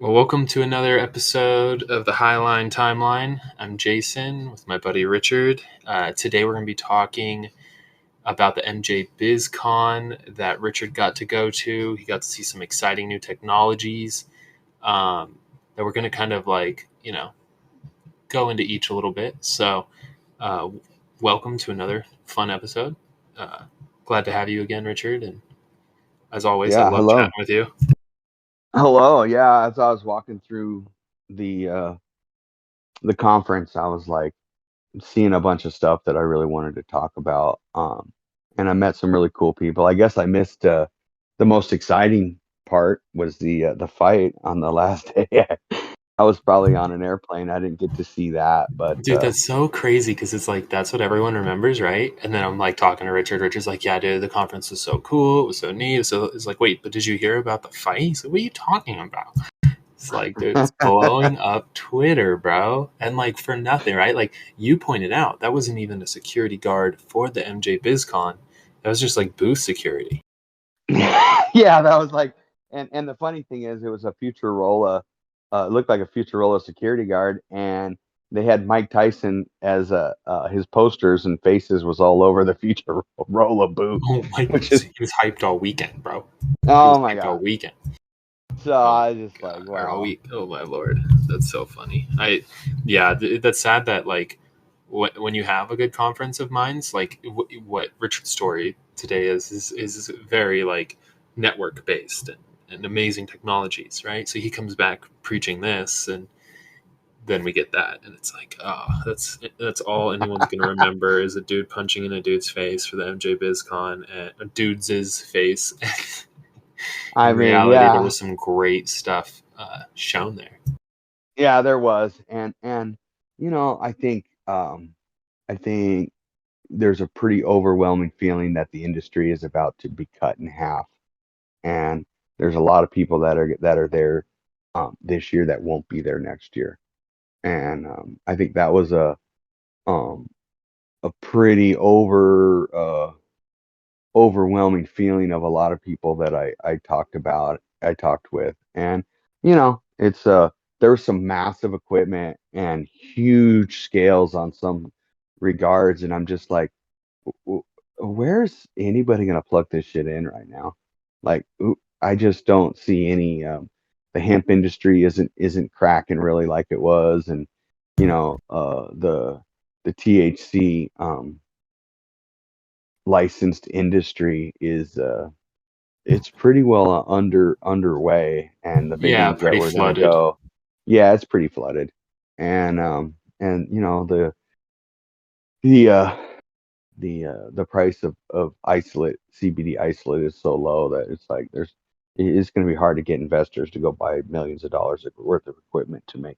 Well, welcome to another episode of the Highline Timeline. I'm Jason with my buddy Richard. Today we're going to be talking about the MJ BizCon that Richard got to go to. He got to see some exciting new technologies that we're going to kind of go into each a little bit. So, uh, welcome to another fun episode. Uh, Glad to have you again, Richard. And as always, I Yeah, love chatting hello. with you. Hello. Yeah, as I was walking through the uh the conference, I was like seeing a bunch of stuff that I really wanted to talk about. And I met some really cool people. I guess I missed the most exciting part was the fight on the last day. I was probably on an airplane. I didn't get to see that, but Dude, that's so crazy because it's like that's what everyone remembers, right? And then I'm like talking to Richard. Richard's like, "Yeah, dude, the conference was so cool. It was so neat." So it's like, "Wait, but did you hear about the fight?" He's like, "What are you talking about?" It's like, dude, it's blowing up Twitter, bro, and like for nothing, right? Like you pointed out, that wasn't even a security guard for the MJ BizCon. That was just like booth security. yeah, that was like, and the funny thing is, it was a Futurola. It looked like a Futurola security guard, and they had Mike Tyson as his posters and faces was all over the Futurola booth, Oh my, which is he was hyped all weekend, bro. He was oh my hyped all god. weekend. So Oh I was just my like, god, or all wow. week. Oh my lord, that's so funny. Yeah, that's sad that like when you have a good conference of minds, like what Richard's story today is very like network based and amazing technologies, right? So he comes back preaching this, and then we get that, and it's like, oh, that's all anyone's gonna remember is a dude punching in a dude's face for the MJ BizCon and a dude's face. I In mean, reality, there yeah, was some great stuff shown there. yeah, there was, and I think there's a pretty overwhelming feeling that the industry is about to be cut in half, and there's a lot of people that are there this year that won't be there next year. And I think that was um, a pretty overwhelming feeling of a lot of people that I talked with, and it's there was some massive equipment and huge scales on some regards, and I'm just like, where's anybody gonna plug this shit in right now? Like, I just don't see any. The hemp industry isn't cracking really like it was, and the THC licensed industry is it's pretty well underway, and the big Yeah, ones that pretty were gonna flooded. go, yeah, it's pretty flooded, and the uh, the price of isolate CBD isolate is so low that it's like it's going to be hard to get investors to go buy millions of dollars worth of equipment to make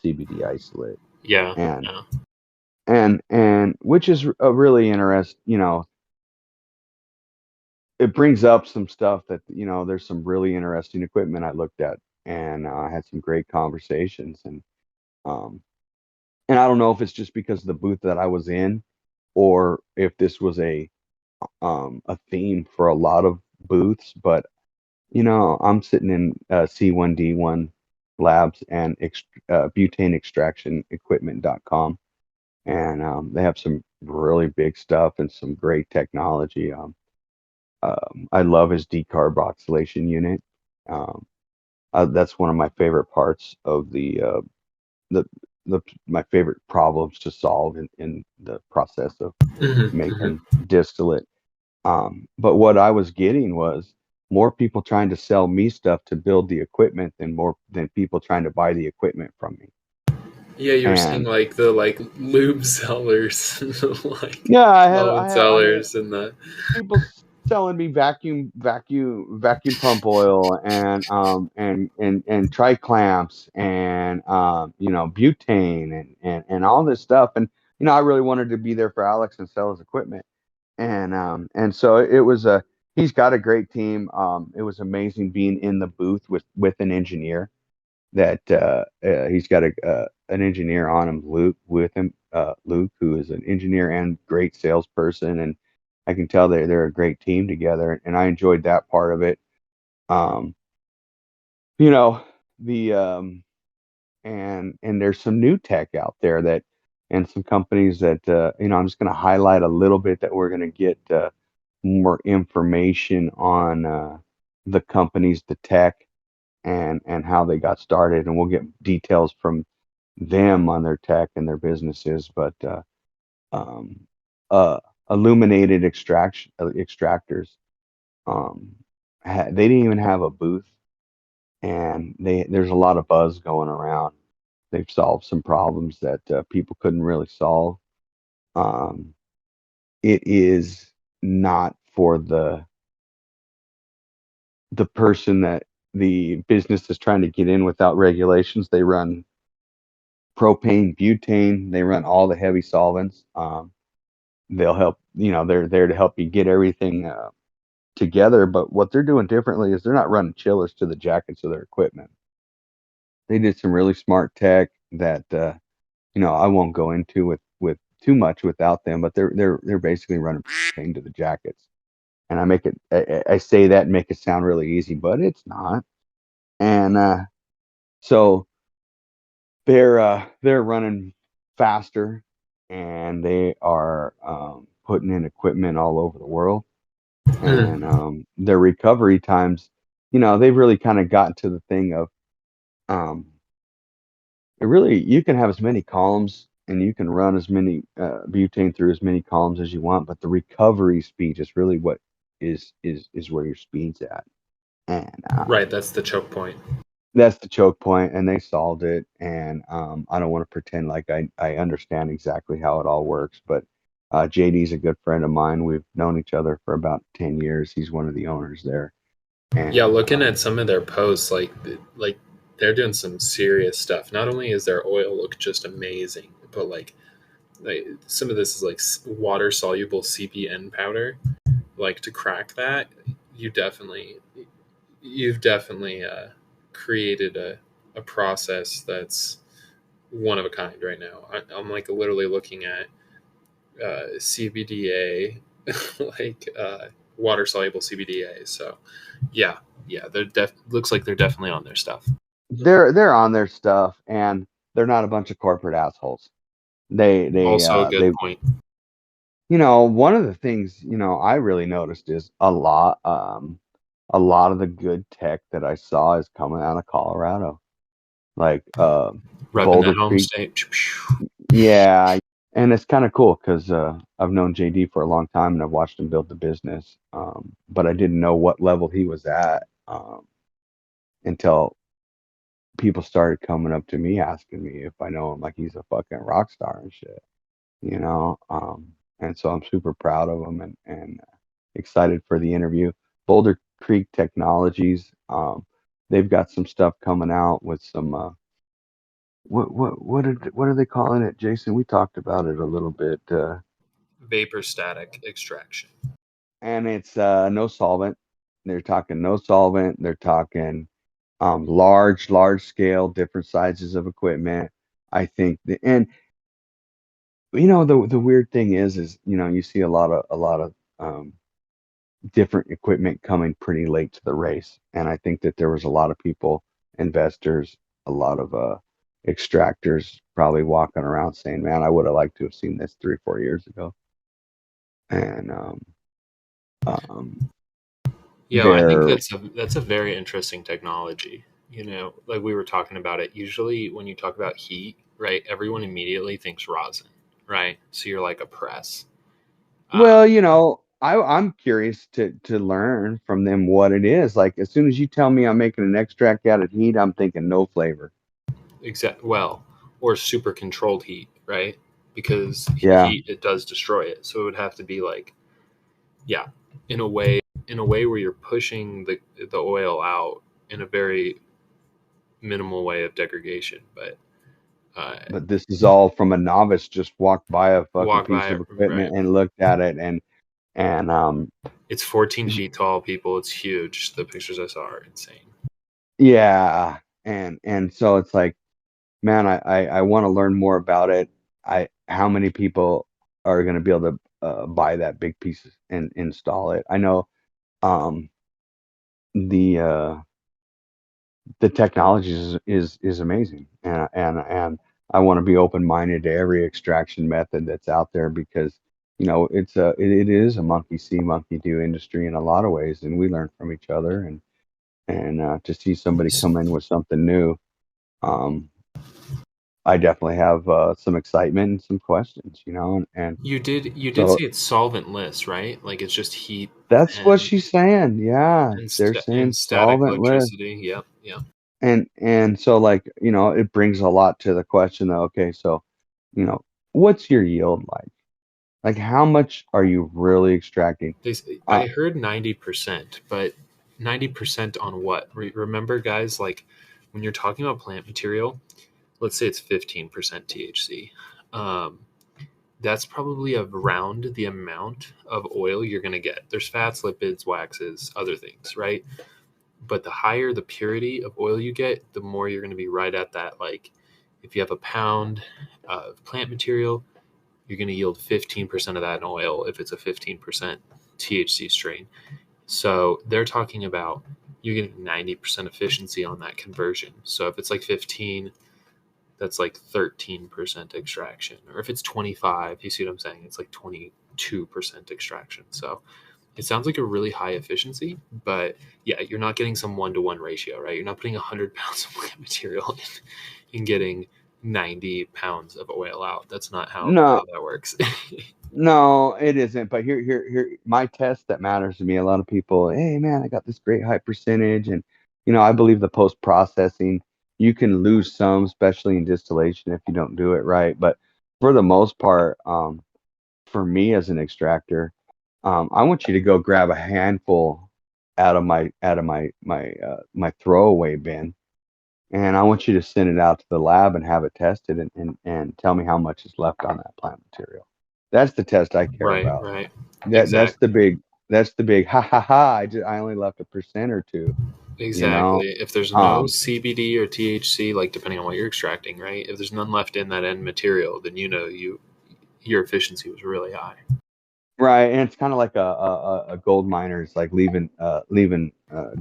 CBD isolate, Yeah, and yeah. which is a really interest. It brings up some stuff that there's some really interesting equipment I looked at, and I had some great conversations, um and I don't know if it's just because of the booth that I was in, or if this was a theme for a lot of booths, but I'm sitting in C1D1 Labs and butane extraction equipment.com, and they have some really big stuff and some great technology. I love his decarboxylation unit. Um, that's one of my favorite parts of the my favorite problems to solve in the process of Hmm, making hmm. distillate. But what I was getting was more people trying to sell me stuff to build the equipment than people trying to buy the equipment from me. Yeah, you were seeing And like the like lube sellers, like yeah, loan I had sellers, and the people selling me vacuum pump oil and tri clamps and butane and all this stuff. And I really wanted to be there for Alex and sell his equipment. And so it was a he's got a great team. It was amazing being in the booth with an engineer that he's got an engineer on him, Luke, with him, Luke, who is an engineer and great salesperson, and I can tell they're a great team together, and I enjoyed that part of it. Um, you know, the and there's some new tech out there that and some companies that I'm just going to highlight a little bit that we're going to get more information on the companies, the tech, and how they got started, and we'll get details from them on their tech and their businesses. But um, uh, illuminated extractors, um, they didn't even have a booth, and there's a lot of buzz going around. They've solved some problems that people couldn't really solve. Um, it is not for the person that the business is trying to get in without regulations. They run propane, butane. They run all the heavy solvents. They'll help. They're there to help you get everything together. But what they're doing differently is they're not running chillers to the jackets of their equipment. They did some really smart tech that I won't go into with too much without them, but they're basically running propane to the jackets. And I say that and make it sound really easy, but it's not. And so they're running faster, and they are putting in equipment all over the world, and Mm. their recovery times, they've really kind of gotten to the thing of um, it really you can have as many columns and you can run as many butane through as many columns as you want, but the recovery speed is really what is where your speed's at, and Right, that's the choke point. that's the choke point, and they solved it. And I don't want to pretend like I understand exactly how it all works, but JD's a good friend of mine. We've known each other for about 10 years. He's one of the owners there. Yeah, And looking at some of their posts, like they're doing some serious stuff. Not only is their oil look just amazing, but like some of this is like water soluble CBN powder. Like to crack that, you definitely you've definitely created a process that's one of a kind right now. I'm like literally looking at CBDA, like water soluble CBDA. So yeah, yeah, looks like they're definitely on their stuff. they're on their stuff, and they're not a bunch of corporate assholes. Also a good They point. one of the things I really noticed is a lot of the good tech that I saw is coming out of Colorado, like Repping Boulder that home Creek. state. Yeah, and it's kind of cool because I've known JD for a long time and I've watched him build the business, but I didn't know what level he was at until people started coming up to me asking me if I know him, like he's a fucking rock star and shit, you know. And so I'm super proud of him, and excited for the interview. Boulder Creek Technologies, they've got some stuff coming out with some what are they calling it, Jason? We talked about it a little bit, Vapor static extraction. and it's no solvent. They're talking no solvent. They're talking large scale, different sizes of equipment. I think, and the weird thing is you see a lot of different equipment coming pretty late to the race, and I think that there was a lot of people, investors, a lot of extractors probably walking around saying, "Man, I would have liked to have seen this 3 or 4 years ago." And um, Yeah, I think they're that's a very interesting technology. You know, like we were talking about it. Usually, when you talk about heat, right, everyone immediately thinks rosin, right? So you're like a press. well, I'm curious to learn from them what it is. Like as soon as you tell me I'm making an extract out of heat, I'm thinking no flavor. Well, or super controlled heat, right? Because Yeah, heat it does destroy it. So it would have to be like, yeah, in a way, where you're pushing the oil out in a very minimal way of degradation, but uh, but this is all from a novice just walked by a fucking walk piece by of it, right? equipment and looked at it, and It's 14 feet tall, people. It's huge. The pictures I saw are insane. yeah, and so it's like, man, I want to learn more about it. I How many people are going to be able to buy that big piece and install it? I know um the the technology is amazing, and I want to be open minded to every extraction method that's out there because it is a monkey see monkey do industry in a lot of ways, and we learn from each other, and to see somebody come in with something new, um, I definitely have some excitement and some questions, and You did so say it's solventless, right? Like it's just heat that's what and she's saying. Yeah, and, they're st- saying and static solventless. electricity. Yep, yep. And so, like, it brings a lot to the question though. Okay, so, you know, what's your yield like? Like, how much are you really extracting? I heard 90%, but 90% on what? Remember, guys, like when you're talking about plant material, let's say it's 15% THC. Um, that's probably around the amount of oil you're going to get. There's fats, lipids, waxes, other things, right? But the higher the purity of oil you get, the more you're going to be right at that. Like if you have a pound of plant material, you're going to yield 15% of that in oil if it's a 15% THC strain. So they're talking about you're getting 90% efficiency on that conversion. So if it's like 15, that's like 13% extraction. Or if it's 25, you see what I'm saying? It's like 22% extraction. So it sounds like a really high efficiency, but yeah, you're not getting some 1-to-1 ratio, right? You're not putting 100 pounds of plant material in getting 90 pounds of oil out. That's not how No, that works. no, it isn't. But here, my test that matters to me. A lot of people, hey man, I got this great high percentage, and I believe the post processing, you can lose some, especially in distillation if you don't do it right. But for the most part, for me as an extractor, I want you to go grab a handful out of my throwaway bin, and I want you to send it out to the lab and have it tested, and tell me how much is left on that plant material. That's the test I care Right, about. right. That's the Exactly. big ha ha ha. I only left 1% or two. You know. Exactly. If there's no Um, CBD or THC, like depending on what you're extracting, right? If there's none left in that end material, then your efficiency was really high. right, and it's kind of like a gold miner. It's like leaving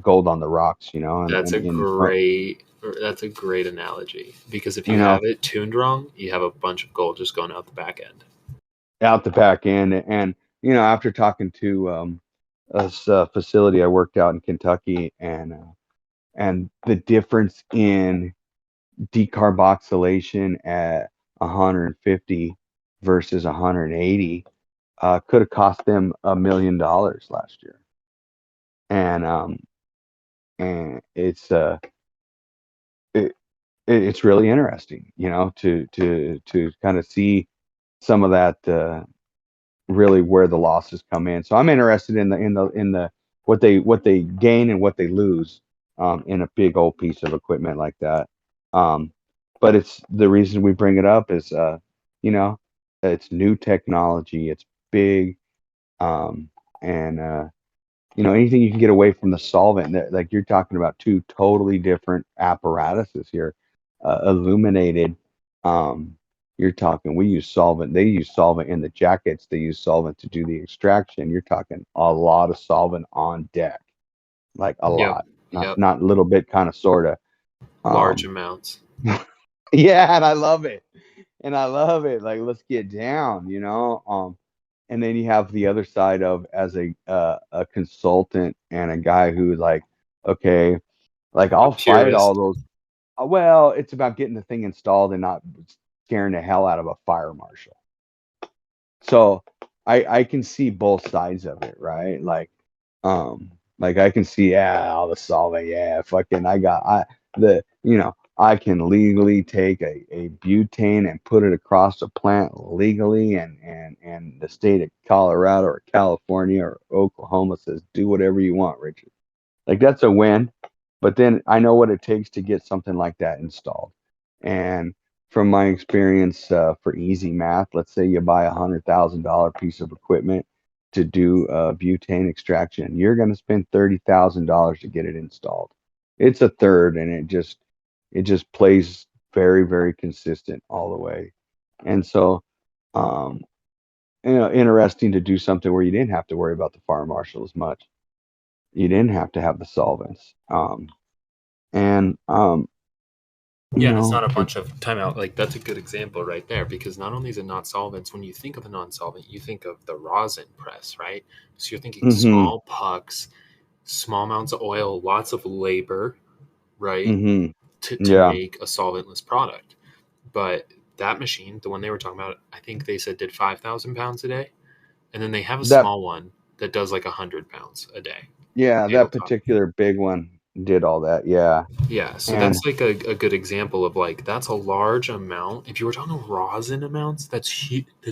gold on the rocks. And That's a in that's a great analogy because if you you have know it tuned wrong, you have a bunch of gold just going out the back end. out the back end, and after talking to a facility I worked out in Kentucky, and the difference in decarboxylation at 150 versus 180 could have cost them $1 million last year. And it, it's really interesting, to kind of see some of that, really where the losses come in. So I'm interested in the what they gain and what they lose, in a big old piece of equipment like that. Um, but it's the reason we bring it up is, you know it's new technology. It's big, and anything you can get away from the solvent. Like you're talking about two totally different apparatuses here, illuminated. Um, you're talking. We use solvent. They use solvent in the jackets. They use solvent to do the extraction. You're talking a lot of solvent on deck, like a Yep. lot, not Yep. not little bit, kind of sorta. Large Um, amounts. yeah, and I love it. Like, let's get down. And then you have the other side of, as a consultant and a guy who, like, okay, like, A I'll fight all purist. those. Well, it's about getting the thing installed and not scaring the hell out of a fire marshal. So I can see both sides of it, right? Like I can see, yeah, all the solvent, yeah, fucking I can legally take a butane and put it across a plant legally, and the state of Colorado or California or Oklahoma says do whatever you want, Richard. Like, that's a win. But then I know what it takes to get something like that installed. And from my experience, for easy math, let's say you buy $100,000 piece of equipment to do butane extraction. You're going to spend $30,000 to get it installed. It's a third, and it just plays very, very consistent all the way. And so, um, interesting to do something where you didn't have to worry about the fire marshal as much. You didn't have to have the solvents. And you Yeah, and it's know, not a bunch of timeout. Like that's a good example right there because not only is it not solvents, when you think of a non-solvent, you think of the rosin press, right? So you're thinking hmm small pucks, small amounts of oil, lots of labor, right, hmm to yeah, make a solventless product. But that machine, the one they were talking about, I think they said did 5,000 pounds a day, and then they have a that small one that does like 100 pounds a day yeah, that tabletop. particular big one did all that. Yeah. Yeah, so And that's like a good example of like that's a large amount. If you were talking rosin amounts, that's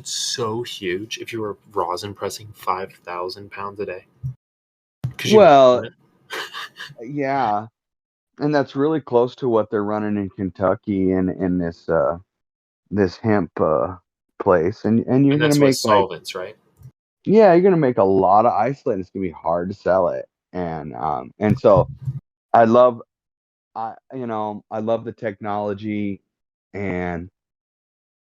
so huge. If you were rosin pressing 5,000 pounds a day, could you well, imagine it? yeah, and that's really close to what they're running in Kentucky in this hemp place. And you're And gonna that's with make like solvents, right? yeah, you're gonna make a lot of isolate. It's gonna be hard to sell it. And so I love I love the technology and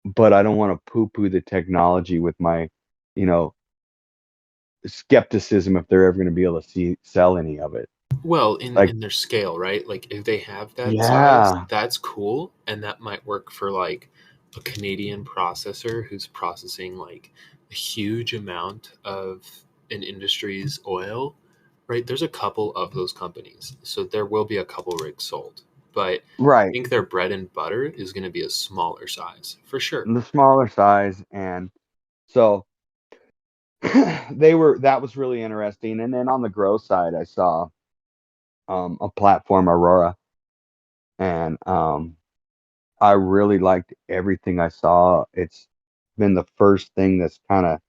but I don't want to poo-poo the technology with my, you know, skepticism if they're ever going to be able to sell any of it. Well, Like, in their scale, right? Like if they have that size, yeah, that's cool, and that might work for like a Canadian processor who's processing like a huge amount of an industry's oil, right? There's a couple of those companies, so there will be a couple rigs sold, but I right. think their bread and butter is going to be a smaller size for sure. The smaller size, and so that was really interesting. And then on the grow side, I saw a platform Aurora, and I really liked everything I saw. It's been the first thing that's kind of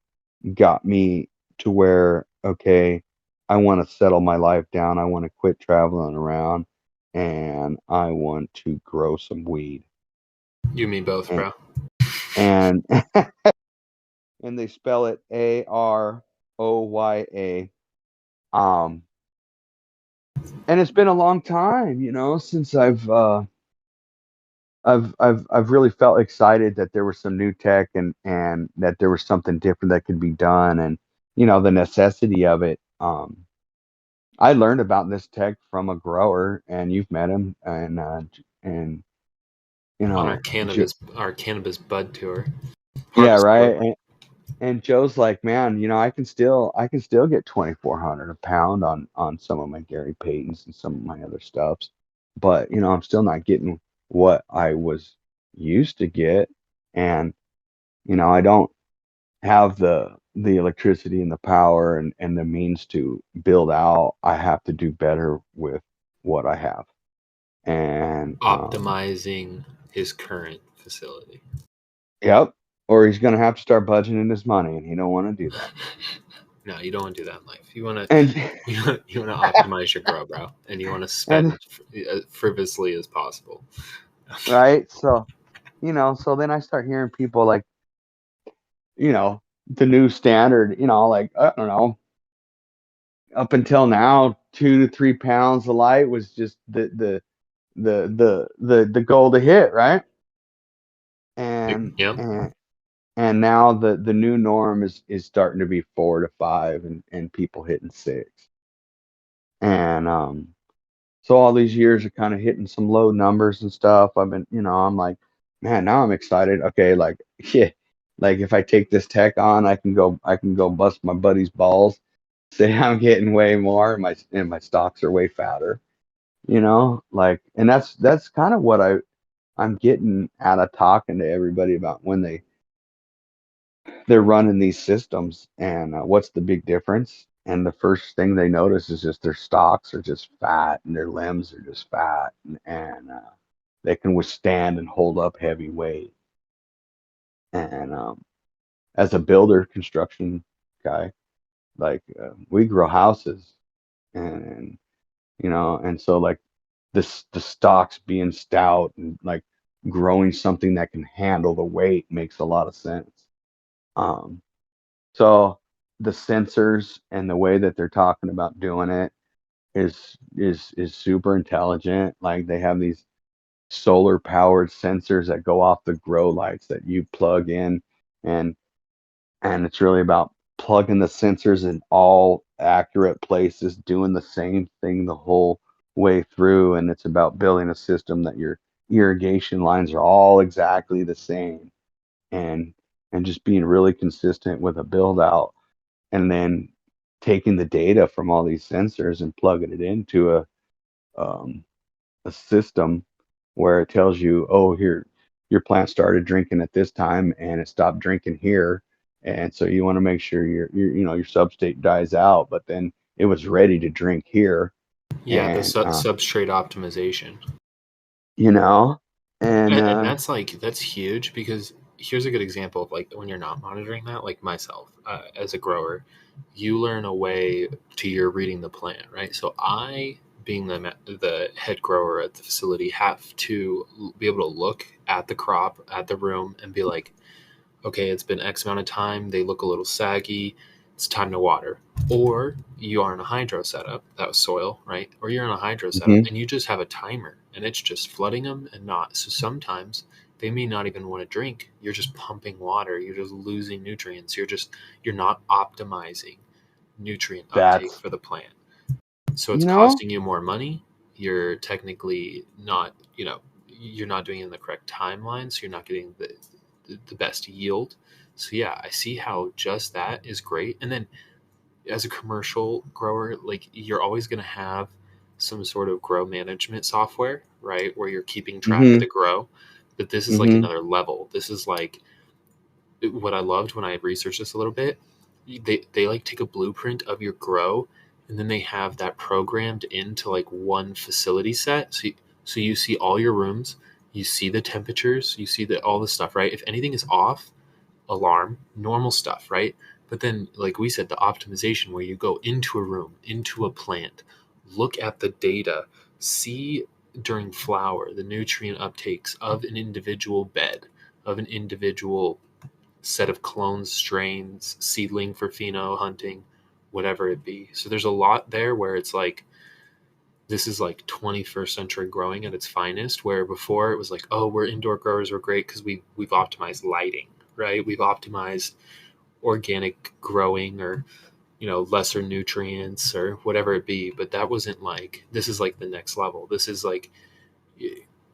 got me to where, okay, I want to settle my life down. I want to quit traveling around and I want to grow some weed. You mean both, And bro? and, and they spell it Aroya. Um and it's been a long time, since I've really felt excited that there was some new tech and that there was something different that could be done and the necessity of it. I learned about this tech from a grower, and you've met him, and you On know, our cannabis bud tour, yeah, harvest tour. right. And Joe's like, man, I can still get 2,400 a pound on some of my Gary Paytons and some of my other stuffs, but I'm still not getting what I was used to get, and I don't have the electricity and the power and the means to build out. I have to do better with what I have. And Optimizing his current facility. yep, or he's gonna have to start budgeting his money, and he don't want to do that. No, you don't want to do that in life. You want to And you want to optimize your grow, bro, and you want to spend and as frivolously as possible. right, so so then I start hearing people like the new standard, like I don't know, up until now, 2 to 3 pounds of light was just the goal to hit, right? And Yep. and and now the new norm is starting to be 4 to 5 and people hitting 6. And so all these years of kind of hitting some low numbers and stuff, I've been, I'm like, man, now I'm excited. Okay, like yeah, like if I take this tech on, I can go bust my buddy's balls, say I'm getting way more, and my stocks are way fatter, like, and that's kind of what I'm getting out of talking to everybody about when they're running these systems and what's the big difference. And the first thing they notice is just their stalks are just fat and their limbs are just fat, and they can withstand and hold up heavy weight. And as a builder construction guy, like we grow houses, and and so like the stalks being stout and like growing something that can handle the weight makes a lot of sense. um So the sensors and the way that they're talking about doing it is super intelligent. Like they have these solar powered sensors that go off the grow lights that you plug in, and it's really about plugging the sensors in all accurate places, doing the same thing the whole way through, and it's about building a system that your irrigation lines are all exactly the same, and just being really consistent with a build out, and then taking the data from all these sensors and plugging it into um, a system where it tells you, oh, here, your plant started drinking at this time and it stopped drinking here. And so you want to make sure your substrate dies out, but then it was ready to drink here. Yeah, the And, substrate optimization. you know, and, And that's like that's huge because here's a good example of like when you're not monitoring that, like myself as a grower, you learn a way to your reading the plant, right? So I, being the head grower at the facility, have to be able to look at the crop, at the room, and be like, okay, it's been X amount of time. They look a little saggy. It's time to water. Or you are in a hydro setup. That was soil, right? Or you're in a hydro setup mhm, and you just have a timer and it's just flooding them and not. So sometimes they may not even want to drink. You're just pumping water. You're just losing nutrients. You're not optimizing nutrient uptake that's, for the plant. So it's you know, costing you more money. You're technically not, you're not doing it in the correct timeline. So you're not getting the best yield. So yeah, I see how just that is great. And then as a commercial grower, like you're always going to have some sort of grow management software, right? Where you're keeping track of hmm the grow. But this is like hmm another level. This is like what I loved when I researched this a little bit. They like take a blueprint of your grow and then they have that programmed into like one facility set. So you see all your rooms, you see the temperatures, you see all the stuff, right? If anything is off, alarm, normal stuff, right? But then, like we said, the optimization where you go into a room, into a plant, look at the data, see during flower the nutrient uptakes of an individual bed, of an individual set of clone strains, seedling for pheno hunting, whatever it be. So there's a lot there where it's like, this is like 21st century growing at its finest, where before it was like, oh, we're indoor growers, we're great because we've optimized lighting, right? We've optimized organic growing, or lesser nutrients or whatever it be. But that wasn't like, this is like the next level. This is like,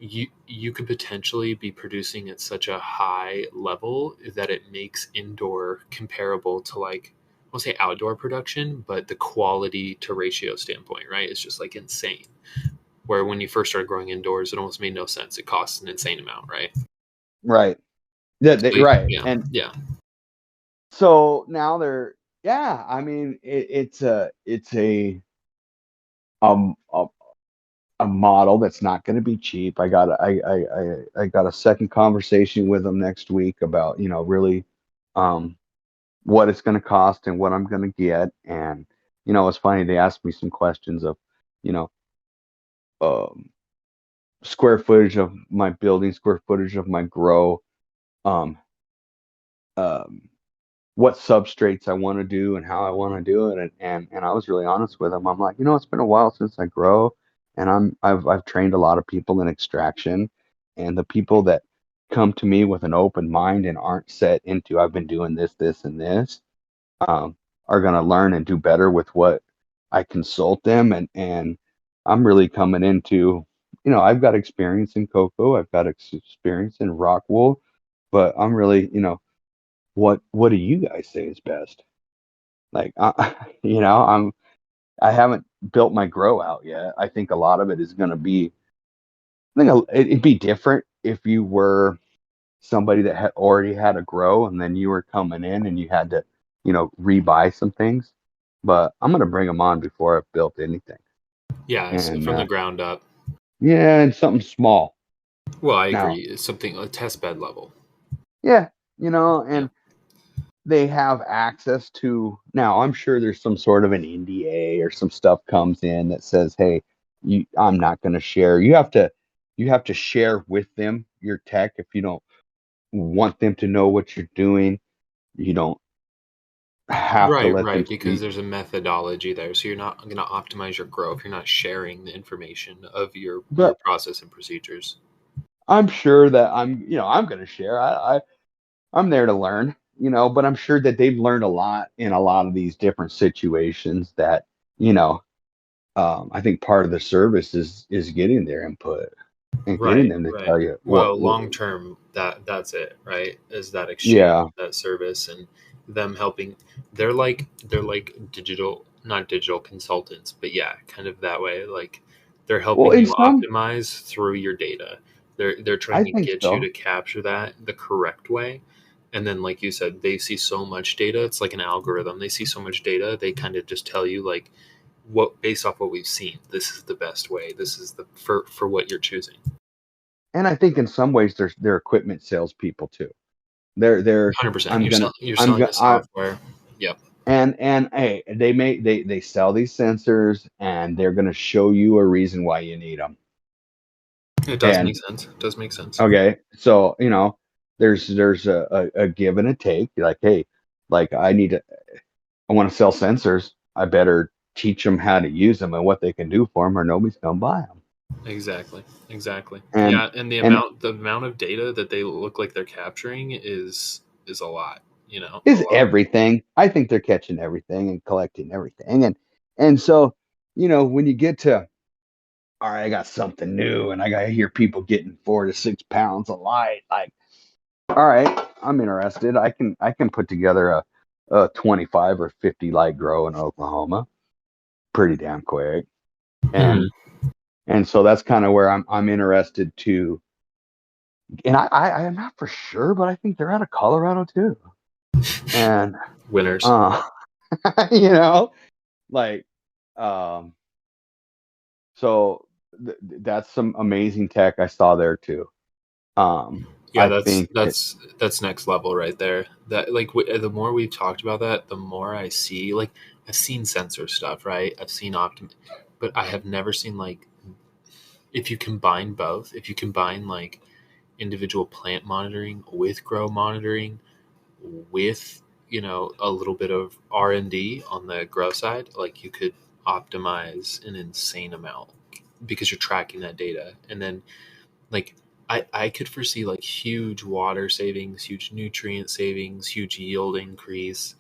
you could potentially be producing at such a high level that it makes indoor comparable to like, I won't say outdoor production, but the quality to ratio standpoint, right? It's just like insane. Where when you first started growing indoors, it almost made no sense. It costs an insane amount, right? right. Yeah, So, right. yeah, And yeah, so now yeah, I mean, it's a a model that's not going to be cheap. I got a second conversation with them next week about, really um what it's going to cost and what I'm going to get. And it's funny, they asked me some questions of, you know um square footage of my building, square footage of my grow, um um what substrates I want to do and how I want to do it. And I was really honest with them. I'm like, it's been a while since I grow, and I've trained a lot of people in extraction, and the people that come to me with an open mind and aren't set into I've been doing this, this, and this, um, are gonna learn and do better with what I consult them. And I'm really coming into, I've got experience in cocoa, I've got experience in rock wool, but I'm really, what do you guys say is best? Like, I haven't built my grow out yet. I think a lot of it is going to be, it'd be different if you were somebody that had already had a grow and then you were coming in and you had to, rebuy some things. But I'm going to bring them on before I've built anything. yeah. So And from the ground up. yeah, and something small. Well, I Now, agree. It's something a test bed level. yeah, Yeah. and they have access to, now I'm sure there's some sort of an NDA or some stuff comes in that says, hey, I'm not going to share. You have to share with them your tech. If you don't want them to know what you're doing, you don't have to Right, let them right, because speak. there's a methodology there. So you're not going to optimize your growth if you're not sharing the information of your But process and procedures. I'm sure that I'm going to share. I'm there to learn, but I'm sure that they've learned a lot in a lot of these different situations that, you know I think part of the service is getting their input and getting Right, them to right. tell you Well, long term, that's it, right? Is that exchange, yeah. that service, and them helping. They're like digital, not digital consultants, but yeah, kind of that way. Like they're Well, helping in you some, optimize through your data. They're trying I to think get you so. to capture that the correct way. And then, like you said, they see so much data. It's like an algorithm. They see so much data. They kind of just tell you like, what based off what we've seen, this is the best way. This is the for what you're choosing. And I think in some ways they're equipment salespeople too. They're 100%. I'm gonna You're I'm selling gonna the software. Yep. and hey, they sell these sensors and they're gonna show you a reason why you need them. It does make And sense. It does make sense. okay, so there's a give and a take. Like, hey, like I want to sell sensors. I better teach them how to use them and what they can do for them, or nobody's gonna buy them. Exactly. Exactly. And Yeah, and and the amount of data that they look like they're capturing is a lot, a is lot. everything. I think they're catching everything and collecting everything. And so, when you get to, all right, I got something new and I got to hear people getting 4 to 6 pounds of light. Like, all right, I'm interested. I can put together a 25 or 50 light grow in Oklahoma pretty damn quick. Hmm. And so that's kind of where I'm interested to. And I'm not for sure, but I think they're out of Colorado too. And Winners. uh you know, like um so that's some amazing tech I saw there too. Yeah, I think that that's next level right there. That like the more we've talked about that, the more I see. Like I've seen sensor stuff, right? I've seen Optim, but I have never seen like if you combine both. If you combine like individual plant monitoring with grow monitoring with a little bit of R&D on the grow side, like you could optimize an insane amount because you're tracking that data. And then like I could foresee like huge water savings, huge nutrient savings, huge yield increase,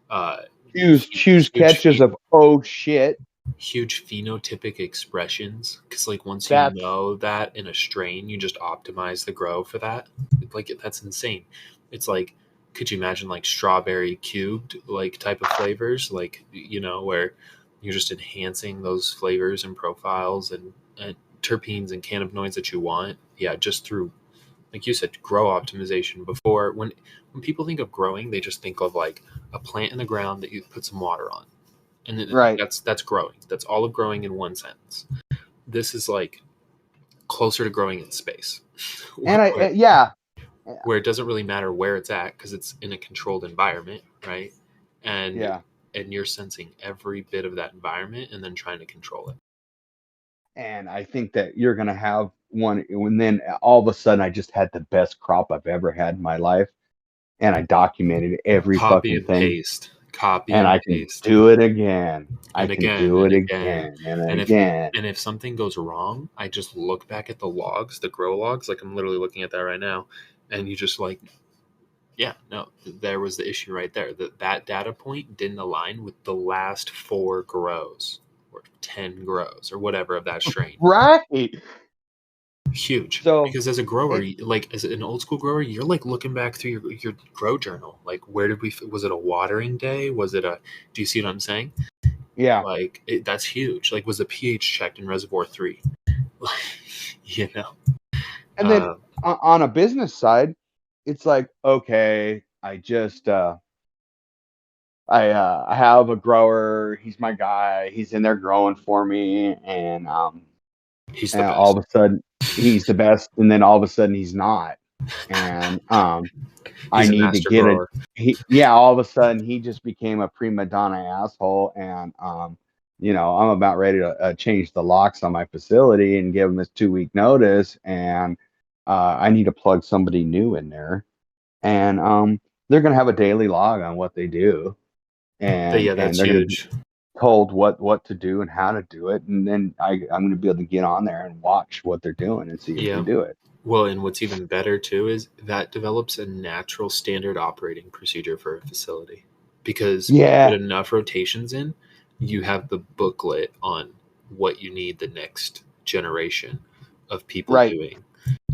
uh choose huge catches of oh shit. huge phenotypic expressions, because like once you That's know that in a strain, you just optimize the grow for that. Like that's insane. It's like, could you imagine like strawberry cubed like type of flavors, like where you're just enhancing those flavors and profiles and terpenes and cannabinoids that you want, yeah, just through, like you said, grow optimization. Before, when people think of growing, they just think of like a plant in the ground that you put some water on, and then right. that's growing. That's all of growing in one sentence. This is like closer to growing in space, And where, yeah, where it doesn't really matter where it's at because it's in a controlled environment, right? And yeah. you're sensing every bit of that environment and then trying to control it. And I think that you're gonna have one, and then all of a sudden I just had the best crop I've ever had in my life, and I documented every Copy fucking and thing, paste. Copy and and I can paste. do it again. I And can again do and it again. again and And if again. and if something goes wrong, I just look back at the logs, the grow logs, like I'm literally looking at that right now, and you just like, yeah, no, there was the issue right there. That data point didn't align with the last 4 grows or 10 grows or whatever of that strain. Right. Huge. So Because as a grower, it like as an old school grower, you're like looking back through your grow journal. Like, where did we, was it a watering day? Was it a, do you see what I'm saying? yeah. Like, that's huge. Like, was the pH checked in reservoir 3? you know? And then Uh, on a business side, it's like, okay, I have a grower, he's my guy, he's in there growing for me, he's the and all best. of a sudden he's the best, and then all of a sudden he's not. And I He's a need to master get it. grower. Yeah, all of a sudden he just became a prima donna asshole, and I'm about ready to change the locks on my facility and give him his 2 week notice, and I need to plug somebody new in there, and they're gonna have a daily log on what they do, and Yeah, that's they're gonna be huge. told what to do and how to do it, and then I'm gonna be able to get on there and watch what they're doing and see if they Yeah. do it. Well, and what's even better too is that develops a natural standard operating procedure for a facility, because you put Yeah, enough rotations in, you have the booklet on what you need the next generation of people Right. doing.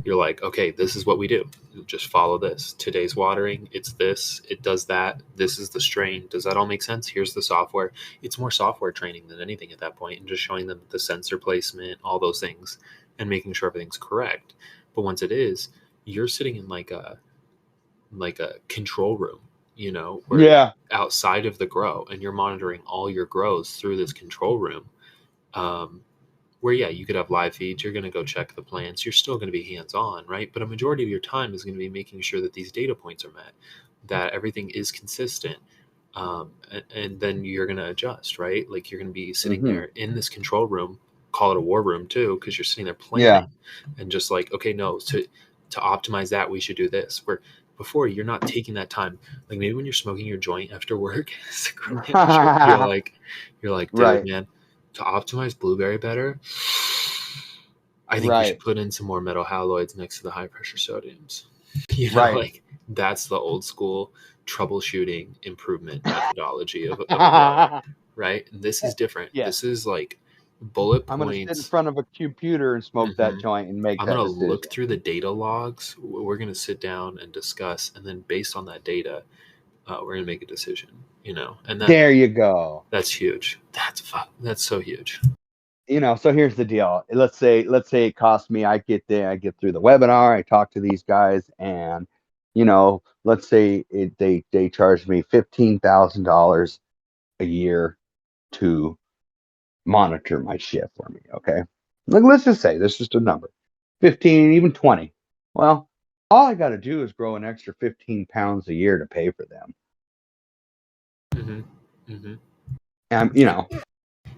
You're like, okay, this is what we do. Just follow this. Today's watering, it's this, it does that. This is the strain. Does that all make sense? Here's the software. It's more software training than anything at that point, and just showing them the sensor placement, all those things, and making sure everything's correct. But once it is, you're sitting in like a control room, where Yeah. outside of the grow, and you're monitoring all your grows through this control room. Um, where yeah, you could have live feeds, you're going to go check the plants, you're still going to be hands on, right? But a majority of your time is going to be making sure that these data points are met, that everything is consistent. And then you're going to adjust, right? Like you're going to be sitting Hmm. there in this control room, call it a war room too, because you're sitting there Yeah. planning and just like, okay, no, to optimize that, we should do this. Where before you're not taking that time, like maybe when you're smoking your joint after work as a grow manager, you're like, dude, Right. man, to optimize blueberry better, I think we should Right. put in some more metal haloids next to the high pressure sodiums. Right. Like that's the old school troubleshooting improvement methodology of a grower, right? And this is different. Yeah. This is like bullet I'm going to sit in points. front of a computer and smoke that hmm joint and make I'm that going to look decision. through the data logs. We're going to sit down and discuss, and then based on that data, we're going to make a decision. And There you go. that's huge. That's so huge. So here's the deal. Let's say it costs me. I get there, I get through the webinar, I talk to these guys, and let's say they charge me $15,000 a year to monitor my shit for me. Okay, like let's just say this is just a number, 15, even 20. Well, all I got to do is grow an extra 15 pounds a year to pay for them. hmm hmm And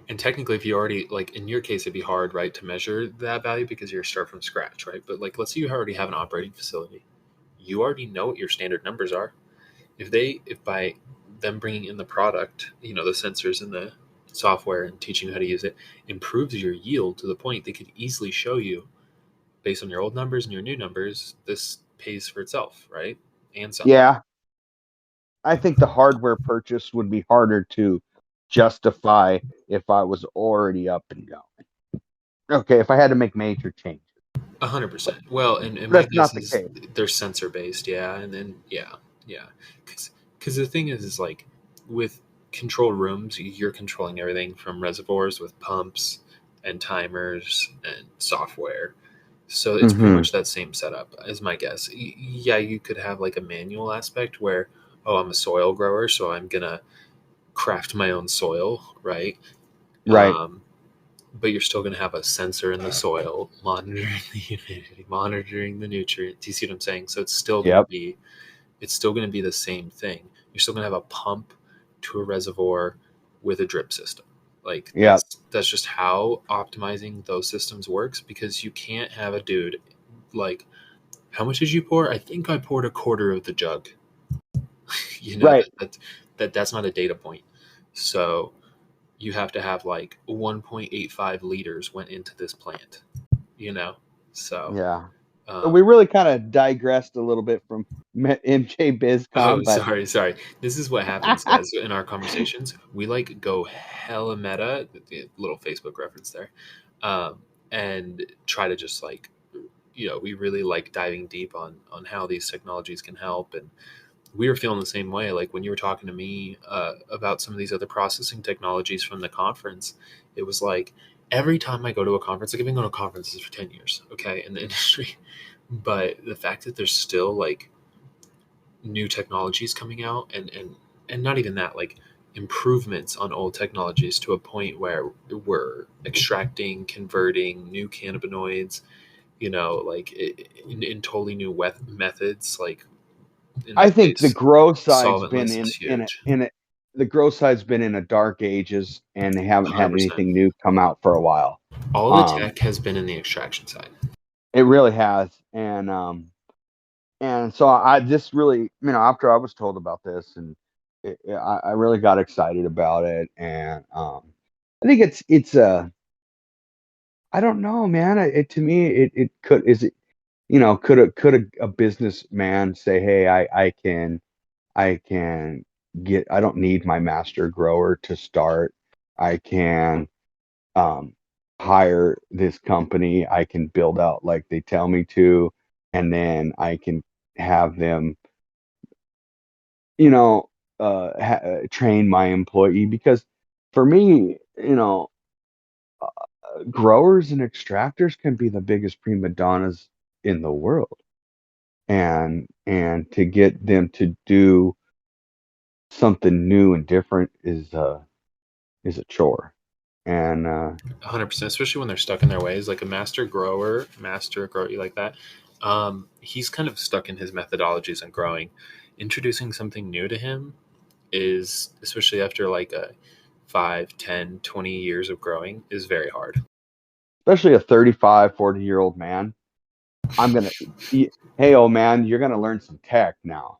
And technically, if you already, like in your case, it'd be hard, right, to measure that value because you're start from scratch, right? But like, let's say you already have an operating facility, you already know what your standard numbers are. If by them bringing in the product, the sensors and the software and teaching you how to use it improves your yield to the point they could easily show you based on your old numbers and your new numbers, this pays for itself, right? And some. yeah, I think the hardware purchase would be harder to justify if I was already up and going. Okay, if I had to make major changes. 100%. Well, and my That's guess not the is case. they're sensor based, yeah, and then yeah, because the thing is like with controlled rooms, you're controlling everything from reservoirs with pumps and timers and software. So it's pretty Hmm. much that same setup, is my guess. Yeah, you could have like a manual aspect where, oh, I'm a soil grower, so I'm gonna craft my own soil, right? Right. Um, but you're still going to have a sensor in the soil monitoring the humidity, monitoring the nutrients. You see what I'm saying? So Yep. it's still going to be the same thing. You're still going to have a pump to a reservoir with a drip system. Like Yep. that's just how optimizing those systems works, because you can't have a dude like, how much did you pour? I think I poured a quarter of the jug. you know Right. that, that that's not a data point. So you have to have like 1.85 liters went into this plant, you know? So, Yeah. We um, really kind of digressed a little bit from MJ oh, BizCon, but sorry. This is what happens, guys, in our conversations. We like go hella meta, the little Facebook reference there, um, and try to just like, we really like diving deep on how these technologies can help. And we were feeling the same way. Like when you were talking to me about some of these other processing technologies from the conference, it was like every time I go to a conference, like I've been going to conferences for 10 years, okay, in the industry, but the fact that there's still like new technologies coming out, and not even that, like improvements on old technologies to a point where we're extracting, converting new cannabinoids, like in totally new methods, like in I this think the case grow side's been solventless is in huge. the grow side's been in a dark ages, and they haven't had 100%. anything new come out for a while. All the Um, tech has been in the extraction side. it really has, and so I just really, after I was told about this, and I really got excited about it, and I think it's I don't know, man. To me, it could is it could a businessman say, hey, I can I don't need my master grower to start. I can hire this company, I can build out like they tell me to, and then I can have them, you know, train my employee. Because for me, growers and extractors can be the biggest prima donnas in the world, and to get them to do something new and different is a chore. And 100%, especially when they're stuck in their ways. Like a master grower like that, he's kind of stuck in his methodologies and growing. Introducing something new to him is, especially after like a 5, 10, 20 years of growing, is very hard. especially a 35, 40-year-old man, I'm gonna, hey, old man, you're gonna learn some tech now.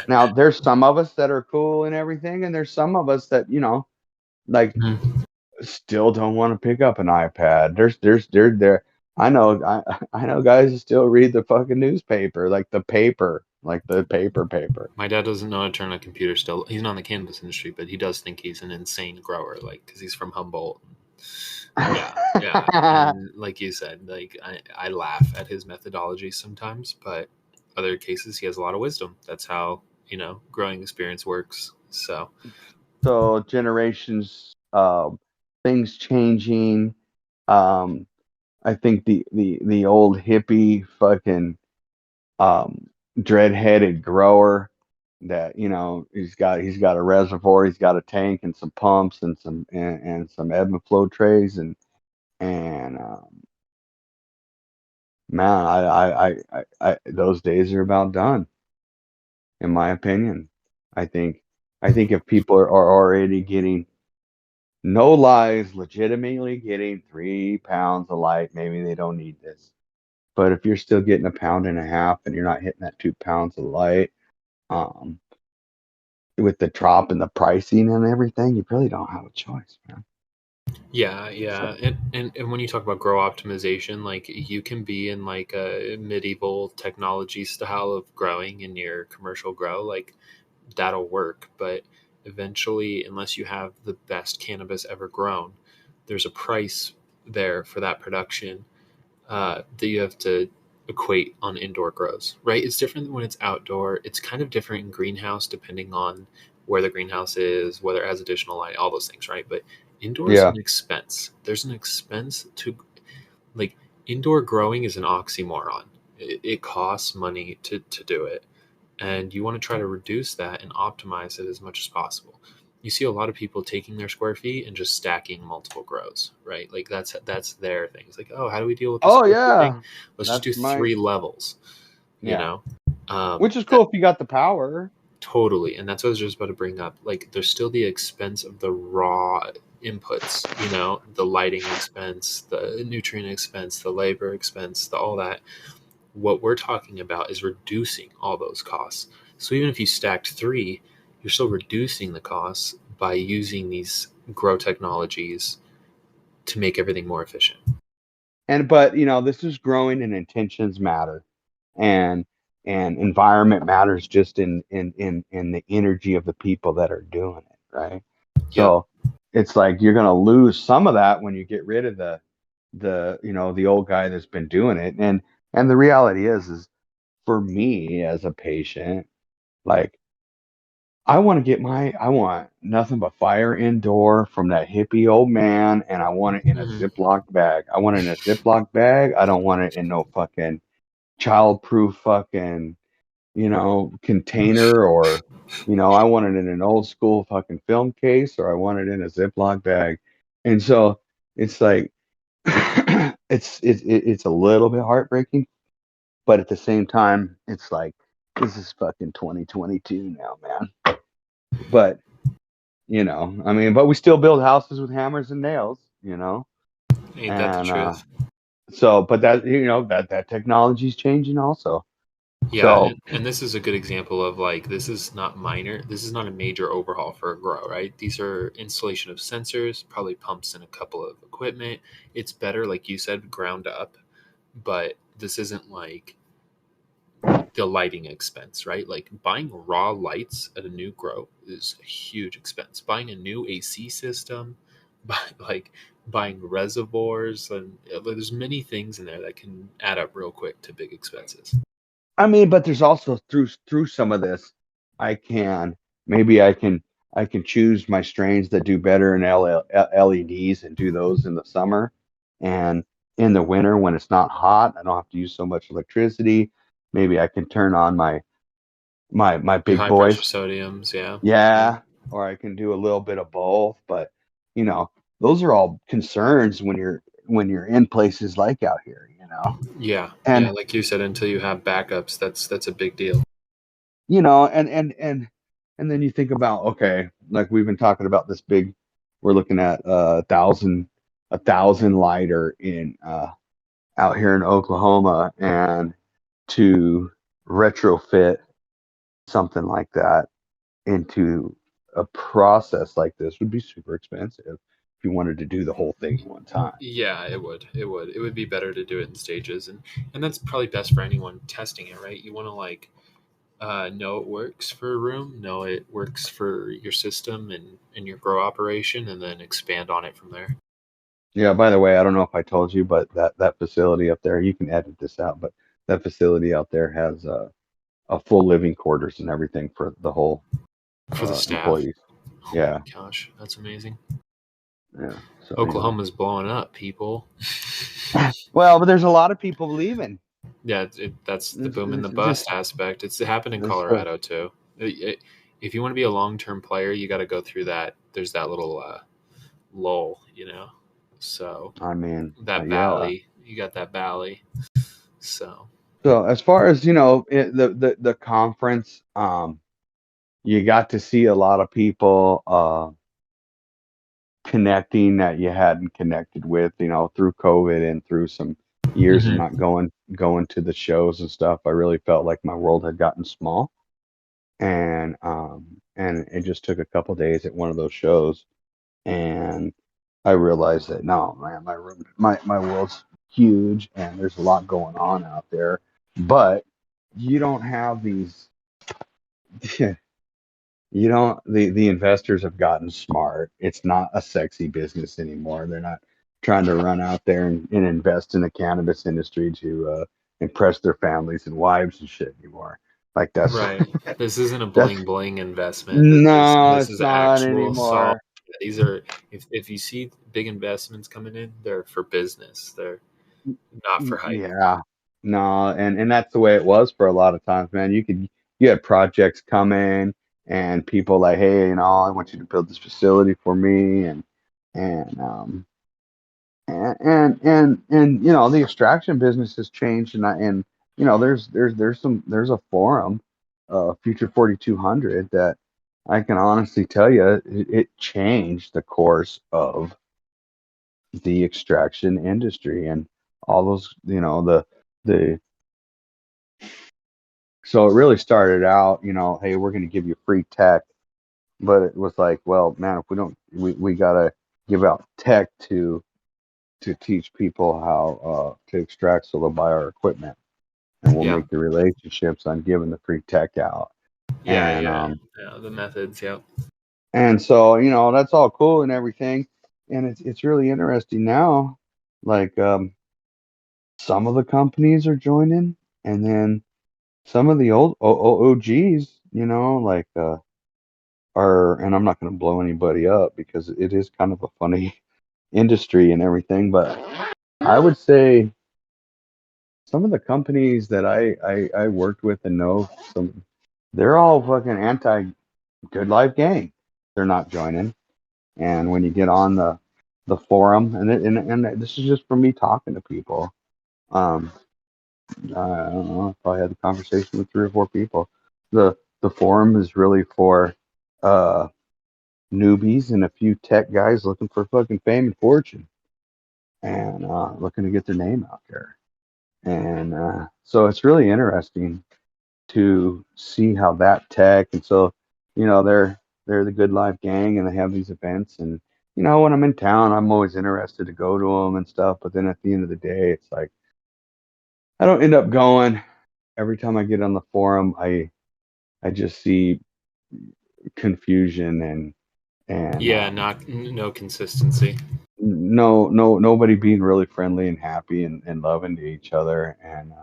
Now, there's some of us that are cool and everything, and there's some of us that, like, Mhm. still don't want to pick up an iPad. There. I know guys who still read the fucking newspaper, like the paper. My dad doesn't know how to turn a computer still. He's not in the cannabis industry, but he does think he's an insane grower, like, because he's from Humboldt. Yeah, yeah. And like you said, like I laugh at his methodology sometimes, but other cases he has a lot of wisdom. That's how, growing experience works. So, So generations, things changing. Um, I think the old hippie fucking dread-headed grower that he's got a reservoir, he's got a tank and some pumps and some ebb and flow trays, and man, those days are about done, in my opinion. I think if people are already getting, no lies, legitimately getting 3 pounds of light, maybe they don't need this. But if you're still getting a pound and a half and you're not hitting that 2 pounds of light, um, with the drop in the pricing and everything, you really don't have a choice, man. yeah, So, yeah. And when you talk about grow optimization, like you can be in like a medieval technology style of growing in your commercial grow, like that'll work. But eventually, unless you have the best cannabis ever grown, there's a price there for that production that you have to equate on indoor grows, right? It's different when it's outdoor. It's kind of different in greenhouse depending on where the greenhouse is, whether it has additional light, all those things, right? But indoor is yeah. an expense. There's an expense to, like, indoor growing is an oxymoron. It costs money to do it, and you want to try to reduce that and optimize it as much as possible. You see a lot of people taking their square feet and just stacking multiple grows, right? Like that's their thing. It's like, oh, how do we deal with the Oh square feet thing? yeah, Let's just do that's my 3 levels, you yeah. know. Which is That cool if you got the power. totally, and that's what I was just about to bring up. Like, there's still the expense of the raw inputs, the lighting expense, the nutrient expense, the labor expense, all that. What we're talking about is reducing all those costs. So even if you stacked 3, you're still reducing the costs by using these grow technologies to make everything more efficient. But this is growing, and intentions matter, and environment matters, just in the energy of the people that are doing it, right? Yep. So it's like you're gonna lose some of that when you get rid of the old guy that's been doing it. And the reality is for me as a patient, like, I want nothing but fire indoor from that hippie old man, and I want it in a Mhm. Ziploc bag. I want it in a Ziploc bag. I don't want it in no fucking childproof fucking, container, or, I want it in an old school fucking film case, or I want it in a Ziploc bag. And so it's like, it's a little bit heartbreaking, but at the same time, it's like, this is fucking 2022 now, man. But I mean, but we still build houses with hammers and nails. Ain't that the And truth? so, but that technology is changing also. Yeah, and, So and this is a good example of, like, this is not minor. This is not a major overhaul for a grow, right? These are installation of sensors, probably pumps and a couple of equipment. It's better, like you said, ground up, but this isn't like the lighting expense, right? Like buying raw lights at a new grow is a huge expense. Buying a new AC system, like buying reservoirs, and there's many things in there that can add up real quick to big expenses. I mean, but there's also through some of this, I can maybe I can choose my strains that do better in LEDs and do those in the summer, and in the winter when it's not hot, I don't have to use so much electricity. Maybe I can turn on my Your big high pressure boys, sodiums, yeah. Yeah. yeah, or I can do a little bit of both. But you know, those are all concerns when you're in places like out here, you know, Yeah, yeah, and like you said, until you have backups, that's a big deal. you know, and then you think about, okay, like we've been talking about this big, we're looking at a thousand lighter in out here in Oklahoma, and to retrofit something like that into a process like this would be super expensive if you wanted to do the whole thing at one time. Yeah, it would. It would be better to do it in stages, and that's probably best for anyone testing it, right? You want to like know it works for a room, know it works for your system and your grow operation, and then expand on it from there. Yeah, by the way, I don't know if I told you, but that facility up there, you can edit this out, but that facility out there has a full living quarters and everything for the whole For the staff. employees. Oh my Yeah, gosh, that's amazing. yeah. So anyway, Oklahoma's blowing up, people. well, but there's a lot of people leaving. Yeah, that's the boom and the It's bust just aspect. It's happened in this. Colorado too. If you want to be a long term player, you got to go through that. There's that little lull, you know. So I mean, that yeah. valley, you got that valley. So So as far as you know, the conference, you got to see a lot of people connecting that you hadn't connected with, you know, through COVID and through some years of hmm not going to the shows and stuff. I really felt like my world had gotten small, and it just took a couple days at one of those shows, and I realized that no, man, my world's huge, and there's a lot going on out there, but you don't have these. You don't the investors have gotten smart. It's not a sexy business anymore. They're not trying to run out there and invest in the cannabis industry to impress their families and wives and shit anymore. Like right, this isn't a that's bling bling investment. no, This it's is not actual solid. anymore. These are if you see big investments coming in, they're for business. They're not for hype. Yeah. No, and that's the way it was for a lot of times, man. You had projects come in and people like, hey, you know, I want you to build this facility for me, and and you know the extraction business has changed, and you know there's a forum, Future 4200, that I can honestly tell you it changed the course of the extraction industry and all those, you know, the so it really started out, you know, hey, we're going to give you free tech, but it was like, well, man, if we don't, we gotta give out tech to teach people how to extract, so they'll buy our equipment, and we'll Yeah, make the relationships on giving the free tech out. yeah, And yeah, yeah. The methods, yeah. so you know that's all cool and everything, and it's really interesting now. Like some of the companies are joining, and then some of the old OGs, you know, like are, and I'm not going to blow anybody up because it is kind of a funny industry and everything, but I would say some of the companies that I worked with and know, some, they're all fucking anti Good Life Gang. They're not joining. And when you get on the forum, and this is just from me talking to people, um, I don't know, I probably had a conversation with three or four people. The forum is really for uh, newbies and a few tech guys looking for fucking fame and fortune, and looking to get their name out there. And so it's really interesting to see how that tech, and so you know they're the Good Life Gang, and they have these events, and you know when I'm in town I'm always interested to go to them and stuff, but then at the end of the day it's like I don't end up going. Every time I get on the forum I just see confusion and Yeah, not no consistency. nobody being really friendly and happy and loving to each other, and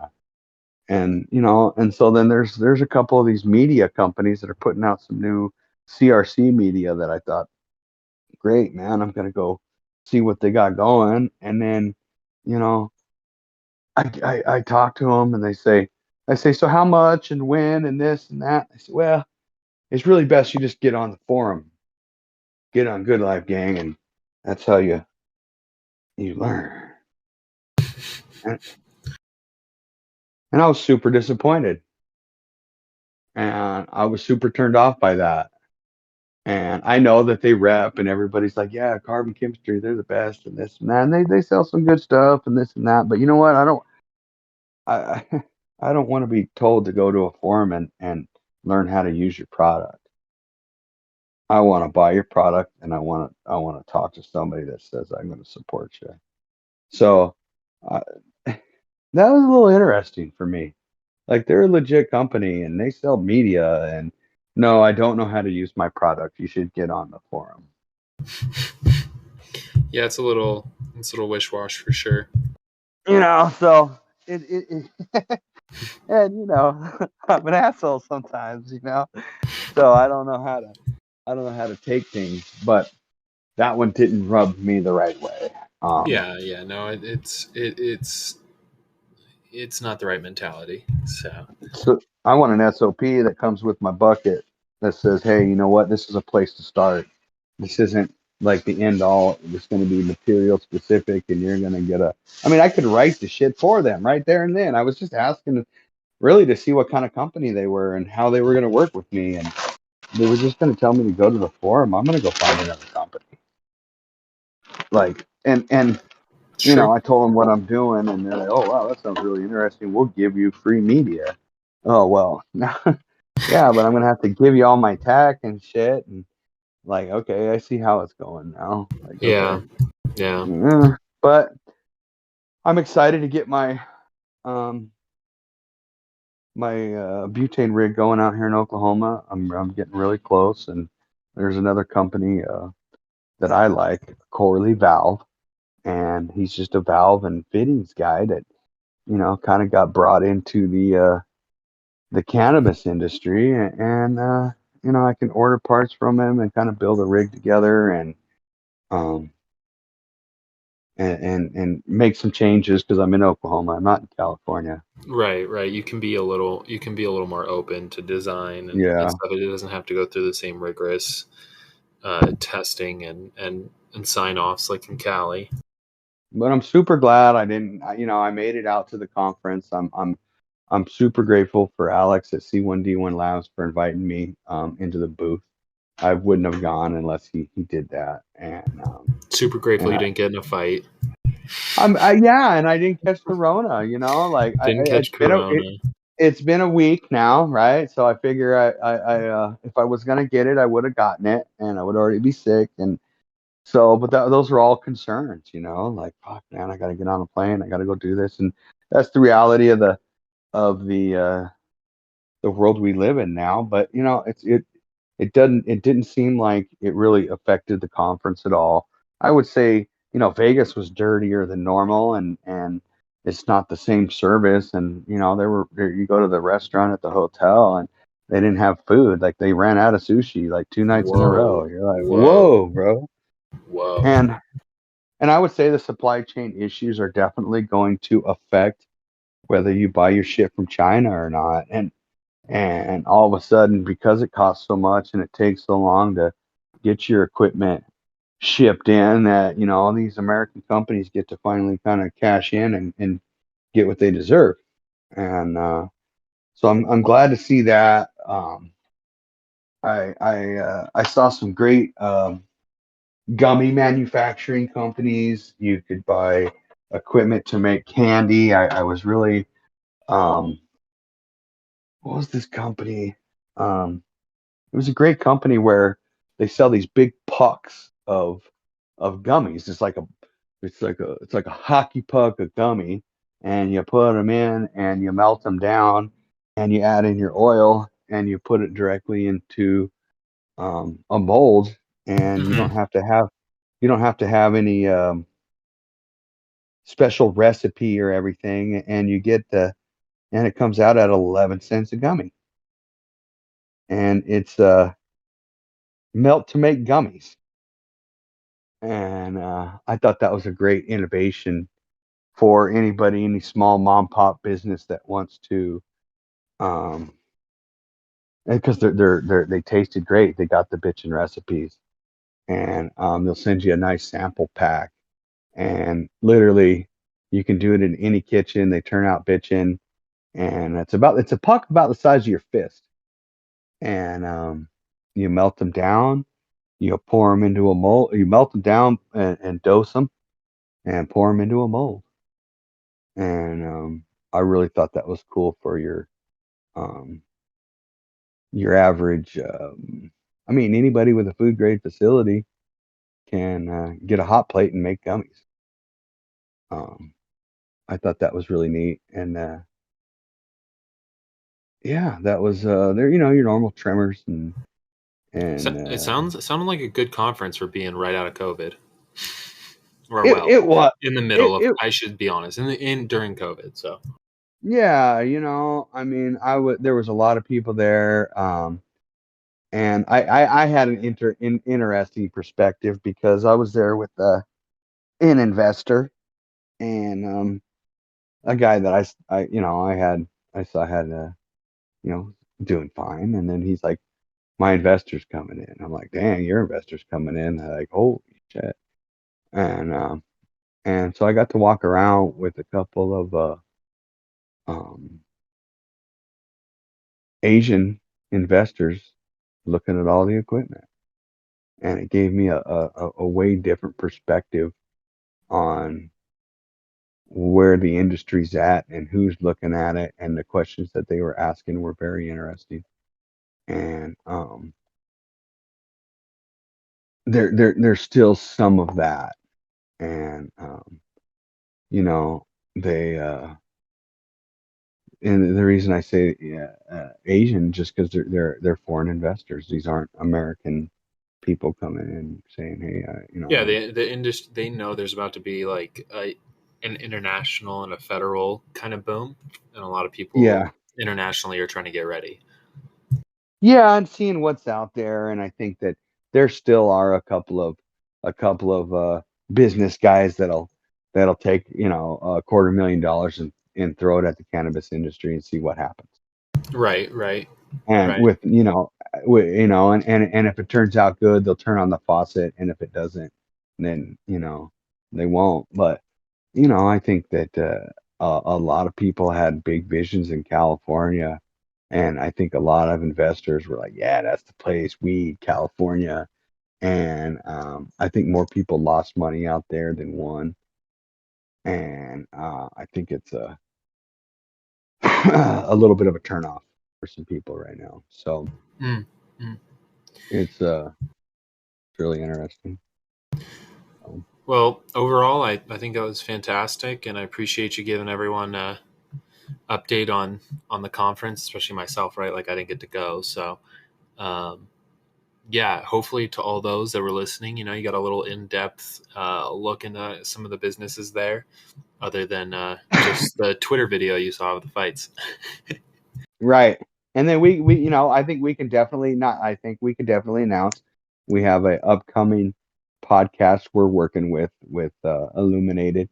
and so then there's a couple of these media companies that are putting out some new CRC media that I thought, great, man, I'm gonna go see what they got going. And then you know I talk to them and I say, so how much and when and this and that. I say, well, it's really best you just get on the forum, get on Good Life Gang, and that's how you learn. And, and I was super disappointed, and I was super turned off by that. And I know that they rep, and everybody's like, yeah, carbon chemistry, they're the best, and this and that. And they sell some good stuff and this and that. But you know what? I I don't want to be told to go to a forum and learn how to use your product. I want to buy your product, and I want to talk to somebody that says I'm going to support you. So uh, that was a little interesting for me. Like, they're a legit company and they sell media, and no, I don't know how to use my product. You should get on the forum. Yeah, it's a little wish wash for sure. So it and I'm an asshole sometimes. So I don't know how to take things, but that one didn't rub me the right way. Yeah, no, it's not the right mentality. So So I want an SOP that comes with my bucket that says, hey, you know what? This is a place to start. This isn't like the end all. It's going to be material specific, and you're going to get a. I mean, I could write the shit for them right there and then. I was just asking really to see what kind of company they were and how they were going to work with me. And they were just going to tell me to go to the forum. I'm going to go find another company. Like, and sure. I told them what I'm doing, and they're like, oh, wow, that sounds really interesting. We'll give you free media. Oh, well, yeah, but I'm going to have to give you all my tech and shit. And like, okay, I see how it's going now. Like, Yeah, okay. yeah. Yeah. But I'm excited to get um my butane rig going out here in Oklahoma. I'm getting really close, and there's another company that I like, Corley Valve, and he's just a valve and fittings guy that kind of got brought into the cannabis industry, and I can order parts from him and kind of build a rig together, um and make some changes because I'm in Oklahoma. I'm not in California. Right. You can be a little more open to design and Yeah, stuff. It doesn't have to go through the same rigorous testing and sign offs like in Cali. but I'm super glad I didn't. I made it out to the conference. I'm super grateful for Alex at C1D1 Labs for inviting me into the booth. I wouldn't have gone unless he did that. Super grateful And you didn't get in a fight. yeah, and I didn't catch the Rona. Like Didn't catch Corona. it's been a week now, right? So I figure if I was gonna get it, I would have gotten it, and I would already be sick. And so, but those are all concerns, like, fuck, man, I got to get on a plane, I got to go do this, and that's the reality of the world we live in now. But it didn't seem like it really affected the conference at all. I would say, Vegas was dirtier than normal, and it's not the same service. And you go to the restaurant at the hotel, and they didn't have food. Like, they ran out of sushi like 2 nights in a row. Whoa, You're like, whoa, whoa, bro. whoa. And I would say the supply chain issues are definitely going to affect whether you buy your shit from China or not. And all of a sudden, because it costs so much and it takes so long to get your equipment shipped in, that all these American companies get to finally kind of cash in and get what they deserve. And so I'm glad to see that. I saw some great gummy manufacturing companies. You could buy equipment to make candy. I was really um, what was this company? It was a great company where they sell these big pucks of gummies. It's like a hockey puck of gummy, and you put them in and you melt them down, and you add in your oil and you put it directly into a mold, and Hmm. you don't have to have any special recipe or everything, and you get the and it comes out at 11 cents a gummy, and it's melt to make gummies. And I thought that was a great innovation for anybody, any small mom pop business that wants to, um, because they tasted great. They got the bitchin' recipes, and they'll send you a nice sample pack, and literally you can do it in any kitchen. They turn out bitchin', and it's a puck about the size of your fist, and you melt them down. You pour them into a mold. You melt them down and dose them, and pour them into a mold. And I really thought that was cool for um, your average. I mean, anybody with a food grade facility can get a hot plate and make gummies. Um, I thought that was really neat, and yeah, that was there. You know, your normal tremors So and it sounded like a good conference for being right out of COVID, or it well, it was in the middle of. it I should be honest, in during COVID. So yeah. You know, I mean, I would there was a lot of people there. And I had an interesting perspective because I was there with an investor and a guy that you know I saw had you know doing fine, and then he's like, my investor's coming in. I'm like, dang, your investor's coming in. They're like, holy shit. And so I got to walk around with a couple of um Asian investors looking at all the equipment, and it gave me a way different perspective on where the industry's at and who's looking at it, and the questions that they were asking were very interesting. And there's still some of that, and you know they and the reason I say yeah, Asian just because they're foreign investors. These aren't American people coming in saying, hey, you yeah, know, the industry, they know there's about to be like an international and a federal kind of boom, and a lot of people yeah, internationally are trying to get ready. yeah, I'm seeing what's out there, and I think that there still are a couple of business guys that'll take a $250,000 and throw it at the cannabis industry and see what happens. Right, right, And right. with and if it turns out good, they'll turn on the faucet, and if it doesn't, then they won't. But I think that a lot of people had big visions in California, and I think a lot of investors were like, "Yeah, that's the place, weed, California." And I think more people lost money out there than won, and I think it's a a little bit of a turnoff for some people right now. So Mm, mm. it's really interesting. So, Well, overall, I think that was fantastic, and I appreciate you giving everyone a update on the conference, especially myself. Right, like I didn't get to go, so um, yeah. Hopefully, to all those that were listening, you got a little in depth look into some of the businesses there, other than just the Twitter video you saw of the fights. right. And then I think we can definitely not. I think we can definitely announce we have a upcoming podcast we're working with Illuminated,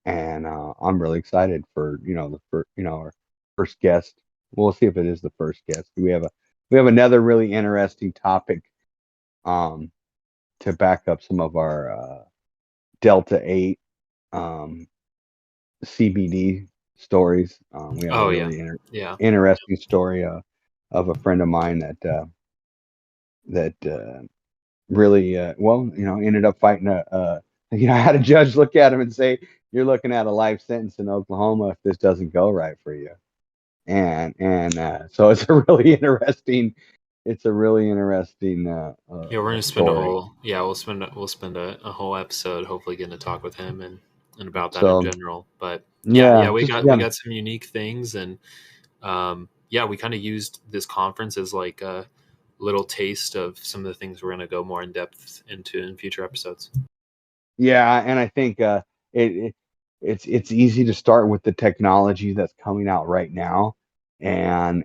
and I'm really excited for the first our first guest. We'll see if it is the first guest. We have another really interesting topic um to back up some of our Delta 8 um CBD stories. We have a Oh yeah, really yeah, interesting story of a friend of mine that really ended up fighting I had a judge look at him and say, you're looking at a life sentence in Oklahoma if this doesn't go right for you. And so it's a really interesting yeah. We're gonna spend a story. whole we'll spend a whole episode hopefully getting to talk with him and about that in So general. But yeah, yeah, just we yeah, got some unique things, and yeah, we kind of used this conference as like little taste of some of the things we're going to go more in depth into in future episodes. Yeah, and I think it, it's easy to start with the technology that's coming out right now, and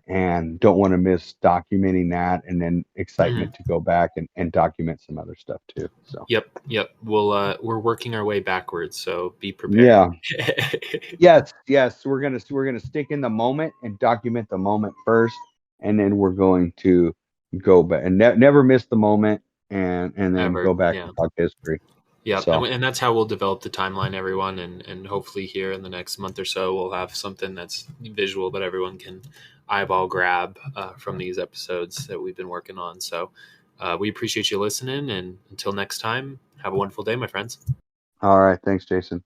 don't want to miss documenting that, and then Mhm. excitement to go back and document some other stuff too. So Yep. We're working our way backwards, so be prepared. yeah, yes, we're gonna stick in the moment and document the moment first, and then we're going to go back and never miss the moment, and then Ever, go back yeah. and talk history. Yep, So and that's how we'll develop the timeline, everyone, and hopefully here in the next month or so we'll have something that's visual that everyone can eyeball grab from these episodes that we've been working on. So we appreciate you listening, and until next time, have a wonderful day, my friends. all right, thanks, Jason.